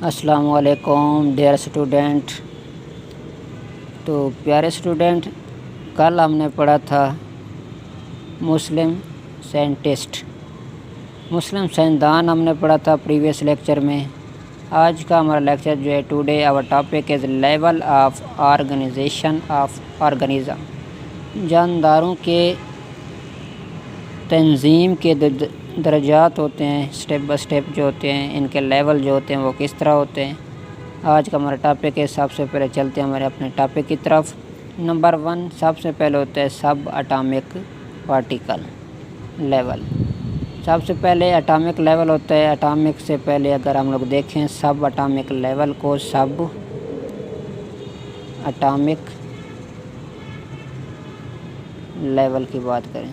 السلام علیکم dear student. تو پیارے اسٹوڈنٹ، کل ہم نے پڑھا تھا مسلم سائنسدان ہم نے پڑھا تھا پریویس لیکچر میں۔ آج کا ہمارا لیکچر جو ہے today our topic is level of organization of organism. جانداروں کے تنظیم کے درجات ہوتے ہیں، سٹیپ بائی سٹیپ جو ہوتے ہیں، ان کے لیول جو ہوتے ہیں وہ کس طرح ہوتے ہیں۔ آج کا ہمارا ٹاپک ہے، سب سے پہلے چلتے ہیں ہمارے اپنے ٹاپک کی طرف۔ نمبر 1 سب سے پہلے ہوتا ہے سب اٹامک پارٹیکل لیول۔ سب سے پہلے اٹامک لیول ہوتا ہے۔ اٹامک سے پہلے اگر ہم لوگ دیکھیں سب اٹامک لیول کو، سب اٹامک لیول کی بات کریں،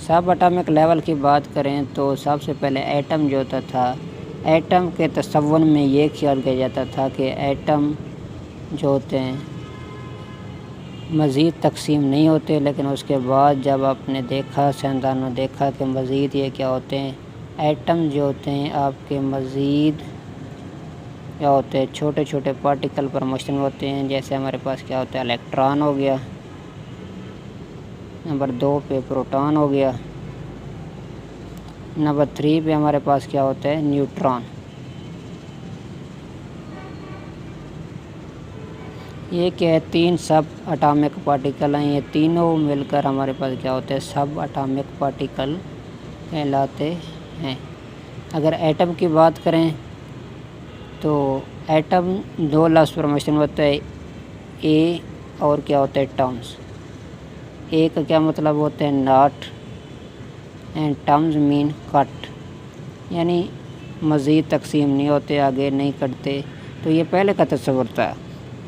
سب اٹامک لیول کی بات کریں تو سب سے پہلے ایٹم جو ہوتا تھا، ایٹم کے تصور میں یہ خیال کیا جاتا تھا کہ ایٹم جو ہوتے ہیں مزید تقسیم نہیں ہوتے، لیکن اس کے بعد جب آپ نے دیکھا، سائنسدانوں نے دیکھا کہ مزید یہ کیا ہوتے ہیں، ایٹم جو ہوتے ہیں آپ کے مزید کیا ہوتے ہیں، چھوٹے چھوٹے پارٹیکل پر مشتمل ہوتے ہیں۔ جیسے ہمارے پاس کیا ہوتا ہے، الیکٹران ہو گیا، نمبر 2 پہ پروٹون ہو گیا، نمبر 3 پہ ہمارے پاس کیا ہوتا ہے، نیوٹران۔ یہ کیا ہے، 3 سب اٹامک پارٹیکل ہیں، یہ تینوں مل کر ہمارے پاس کیا ہوتے ہیں، سب اٹامک پارٹیکل کہلاتے ہیں۔ اگر ایٹم کی بات کریں تو ایٹم 2 لفظ پر مشتمل ہوتا ہے، اے اور کیا ہوتا ہے، ٹرمز۔ اے کا کیا مطلب ہوتا ہے، ناٹ، اینڈ ٹرمز مین کٹ، یعنی مزید تقسیم نہیں ہوتے، آگے نہیں کٹتے۔ تو یہ پہلے کا تصور تھا۔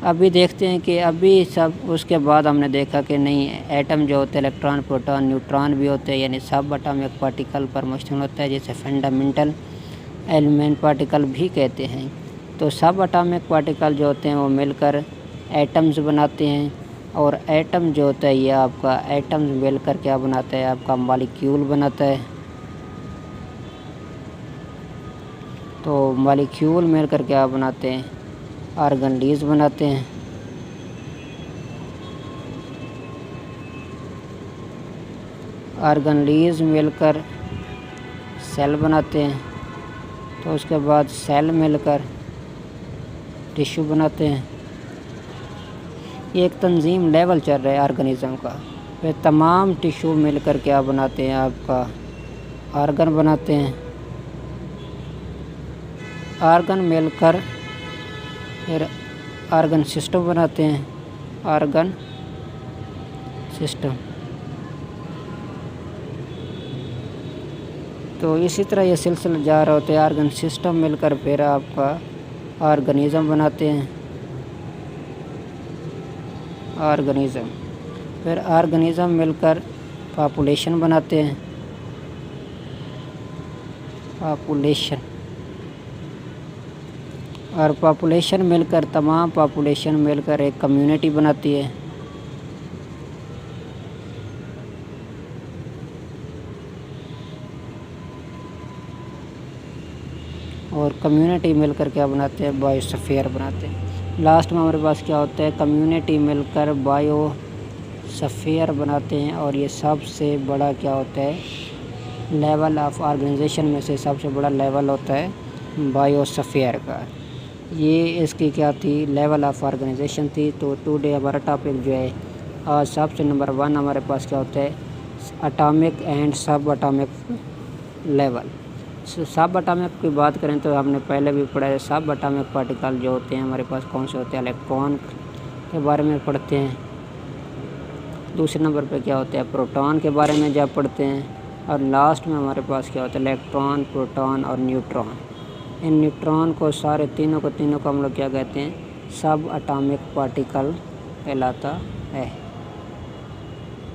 ابھی دیکھتے ہیں کہ ابھی سب اس کے بعد ہم نے دیکھا کہ نہیں، ایٹم جو ہوتے ہیں الیکٹران، پروٹون، نیوٹران بھی ہوتے ہیں، یعنی سب اٹامک پارٹیکل پر مشتمل ہوتا ہے، جسے فنڈامنٹل ایلیمنٹ پارٹیکل بھی کہتے ہیں۔ تو سب اٹامک پارٹیکل جو ہوتے ہیں وہ مل کر ایٹمز بناتے ہیں، اور ایٹم جو ہوتا ہے یہ آپ کا ایٹمز مل کر کیا بناتا ہے، آپ کا مالیکیول بناتا ہے۔ تو مالیکیول مل کر کیا بناتے ہیں، آرگنیز بناتے ہیں۔ آرگنیز مل کر سیل بناتے ہیں، تو اس کے بعد سیل مل کر ٹیشو بناتے ہیں۔ یہ ایک تنظیم لیول چل رہا ہے آرگنزم کا۔ پھر تمام ٹیشو مل کر کیا بناتے ہیں، آپ کا آرگن بناتے ہیں۔ آرگن مل کر پھر آرگن سسٹم بناتے ہیں، آرگن سسٹم۔ تو اسی طرح یہ سلسلہ جا رہا ہوتا ہے، آرگن سسٹم مل کر پھر آپ کا آرگنزم بناتے ہیں، آرگنزم۔ پھر آرگنزم مل کر پاپولیشن بناتے ہیں، پاپولیشن۔ اور پاپولیشن مل کر، تمام پاپولیشن مل کر ایک کمیونٹی بناتی ہے۔ اور کمیونٹی مل کر کیا بناتے ہیں، بائیوسفیئر بناتے ہیں۔ لاسٹ میں ہمارے پاس کیا ہوتا ہے، کمیونٹی مل کر بائیوسفیئر بناتے ہیں۔ اور یہ سب سے بڑا کیا ہوتا ہے، لیول آف آرگنائزیشن میں سے سب سے بڑا لیول ہوتا ہے بائیوسفیئر کا۔ یہ اس کی کیا تھی، لیول آف آرگنائزیشن تھی۔ تو ٹوڈے ہمارا ٹاپک جو ہے آج سب سے نمبر 1 ہمارے پاس کیا ہوتا ہے، atomic and sub atomic level. Sub atomic کی بات کریں تو ہم نے پہلے بھی پڑھا ہے، سب اٹامک پارٹیکل جو ہوتے ہیں ہمارے پاس کون سے ہوتے ہیں، الیکٹران کے بارے میں پڑھتے ہیں۔ دوسرے نمبر پہ کیا ہوتا ہے، پروٹون کے بارے میں جب پڑھتے ہیں۔ اور لاسٹ میں ہمارے پاس کیا ہوتا ہے، الیکٹران، پروٹون اور نیوٹران۔ ان نیوٹران کو سارے تینوں کو ہم لوگ کیا کہتے ہیں، سب اٹامک پارٹیکل کہلاتا ہے۔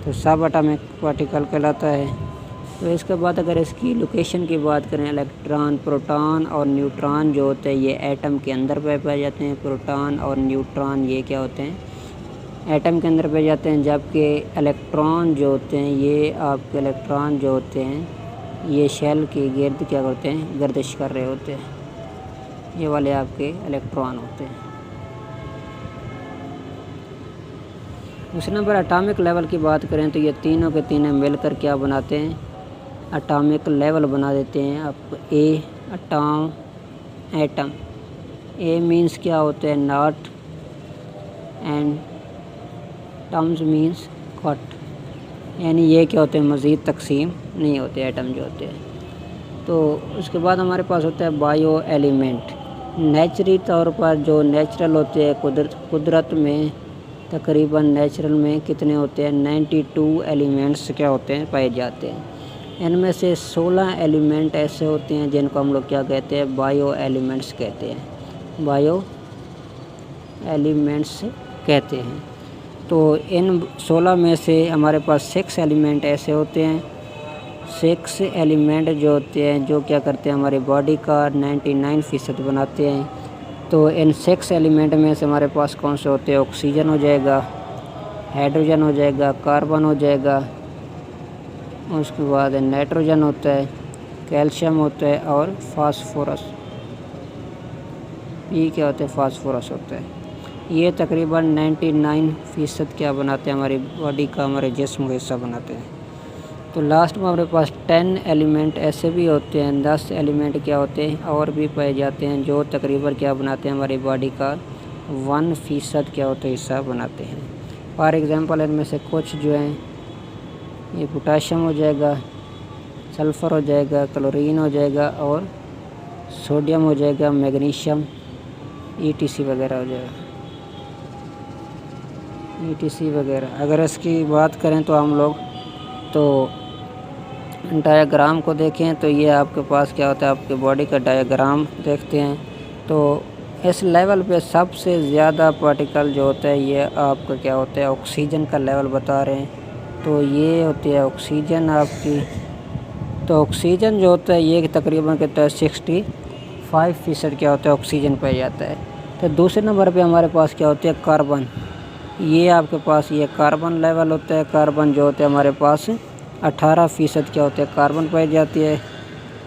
تو سب اٹامک پارٹیکل کہلاتا ہے۔ تو اس کے بعد اگر اس کی لوکیشن کی بات کریں، الیکٹران، پروٹون اور نیوٹران جو ہوتے ہیں یہ ایٹم کے اندر پائے جاتے ہیں۔ پروٹون اور نیوٹران یہ کیا ہوتے ہیں، ایٹم کے اندر پائے جاتے ہیں، جبکہ الیکٹران جو ہوتے ہیں، یہ آپ کے الیکٹران جو ہوتے ہیں یہ شیل کے گرد کیا کرتے ہیں، گردش کر رہے ہوتے ہیں۔ یہ والے آپ کے الیکٹران ہوتے ہیں۔ دوسرے نمبر اٹامک لیول کی بات کریں تو یہ تینوں کے تینوں مل کر کیا بناتے ہیں، اٹامک لیول بنا دیتے ہیں۔ آپ اے ایٹم، اے مینس کیا ہوتا ہے ناٹ اینڈ ٹمز مینس کٹ، یعنی یہ کیا ہوتے ہیں مزید تقسیم نہیں ہوتے ایٹم جو ہوتے ہیں۔ تو اس کے بعد ہمارے پاس ہوتا ہے بائیو ایلیمنٹ۔ نیچری طور پر جو نیچرل ہوتے ہیں قدرت میں تقریباً نیچرل میں کتنے ہوتے ہیں 92 ایلیمنٹس کیا ہوتے ہیں پائے جاتے ہیں۔ ان میں سے 16 ایلیمنٹ ایسے ہوتے ہیں جن کو ہم لوگ کیا کہتے ہیں بائیو ایلیمنٹس کہتے ہیں، بائیو ایلیمنٹس کہتے ہیں۔ تو ان 16 میں سے ہمارے پاس 6 ایلیمنٹ ایسے ہوتے ہیں، 6 ایلیمنٹ جو ہوتے ہیں جو کیا کرتے ہیں ہماری باڈی کا 99% بناتے ہیں۔ تو ان 6 ایلیمنٹ میں سے ہمارے پاس کون سے ہوتے ہیں، آکسیجن ہو جائے گا، ہائیڈروجن ہو جائے گا، کاربن ہو جائے گا، اس کے بعد نائٹروجن ہوتا ہے، کیلشیم ہوتا ہے اور فاسفورس، یہ کیا ہوتا ہے فاسفورس ہوتا ہے۔ یہ تقریباً 99% کیا بناتے ہیں ہماری باڈی کا، ہمارے جسم کا حصہ بناتے ہیں۔ تو لاسٹ میں ہمارے پاس 10 ایلیمنٹ ایسے بھی ہوتے ہیں، 10 ایلیمنٹ کیا ہوتے ہیں اور بھی پائے جاتے ہیں جو تقریباً کیا بناتے ہیں ہماری باڈی کا 1% کیا ہوتا ہے حصہ بناتے ہیں۔ فار ایگزامپل ان میں سے کچھ جو ہیں یہ پوٹاشیم ہو جائے گا، سلفر ہو جائے گا، کلورین ہو جائے گا اور سوڈیم ہو جائے گا، میگنیشیم ETC وغیرہ ہو جائے گا، ETC وغیرہ۔ اگر اس کی بات کریں تو ہم لوگ تو ڈایاگرام کو دیکھیں تو یہ آپ کے پاس کیا ہوتا ہے، آپ کے باڈی کا ڈایاگرام دیکھتے ہیں تو اس لیول پہ سب سے زیادہ پارٹیکل جو ہوتا ہے یہ آپ کا کیا ہوتا ہے آکسیجن کا لیول بتا رہے ہیں۔ تو یہ ہوتی ہے آکسیجن آپ کی، تو آکسیجن جو ہوتا ہے یہ تقریباً کہتا ہے 65% کیا ہوتا ہے آکسیجن پایا جاتا ہے۔ تو دوسرے نمبر پہ ہمارے پاس کیا ہوتا ہے کاربن، یہ آپ کے پاس یہ کاربن لیول ہوتا ہے، کاربن جو ہوتا ہے ہمارے پاس 18% کیا ہوتا ہے کاربن پائی جاتی ہے۔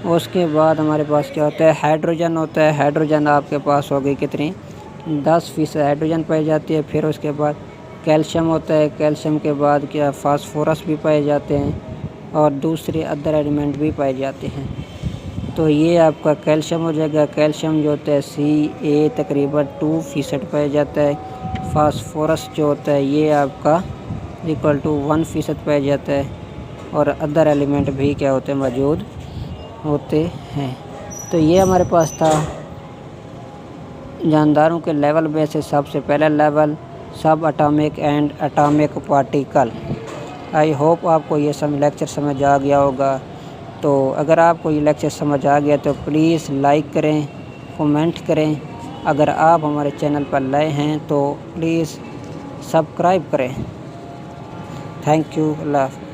اس کے بعد ہمارے پاس کیا ہوتا ہے ہائیڈروجن ہوتا ہے، ہائیڈروجن آپ کے پاس ہو گئی کتنی 10% ہائیڈروجن پائی جاتی ہے۔ پھر اس کے بعد کیلشیم ہوتا ہے، کیلشیم کے بعد کیا فاسفورس بھی پائے جاتے ہیں اور دوسرے ادر ایلیمنٹ بھی پائے جاتے ہیں۔ تو یہ آپ کا کیلشیم ہو جائے گا، کیلشیم جو ہوتا ہے Ca تقریباً 2% پایا جاتا ہے، فاسفورس جو ہوتا ہے یہ آپ کا = 1% پایا جاتا ہے اور ادر ایلیمنٹ بھی کیا ہوتے ہیں موجود ہوتے ہیں۔ تو یہ ہمارے پاس تھا جانداروں کے لیول میں سے سب سے پہلا level sub atomic and atomic particle. I hope آپ کو یہ لیکچر سمجھ آ گیا ہوگا۔ تو اگر آپ کو یہ لیکچر سمجھ آ گیا تو پلیز لائک کریں، کومنٹ کریں، اگر آپ ہمارے چینل پر نئے ہیں تو پلیز سبسکرائب کریں۔ تھینک یو، اللہ حافظ۔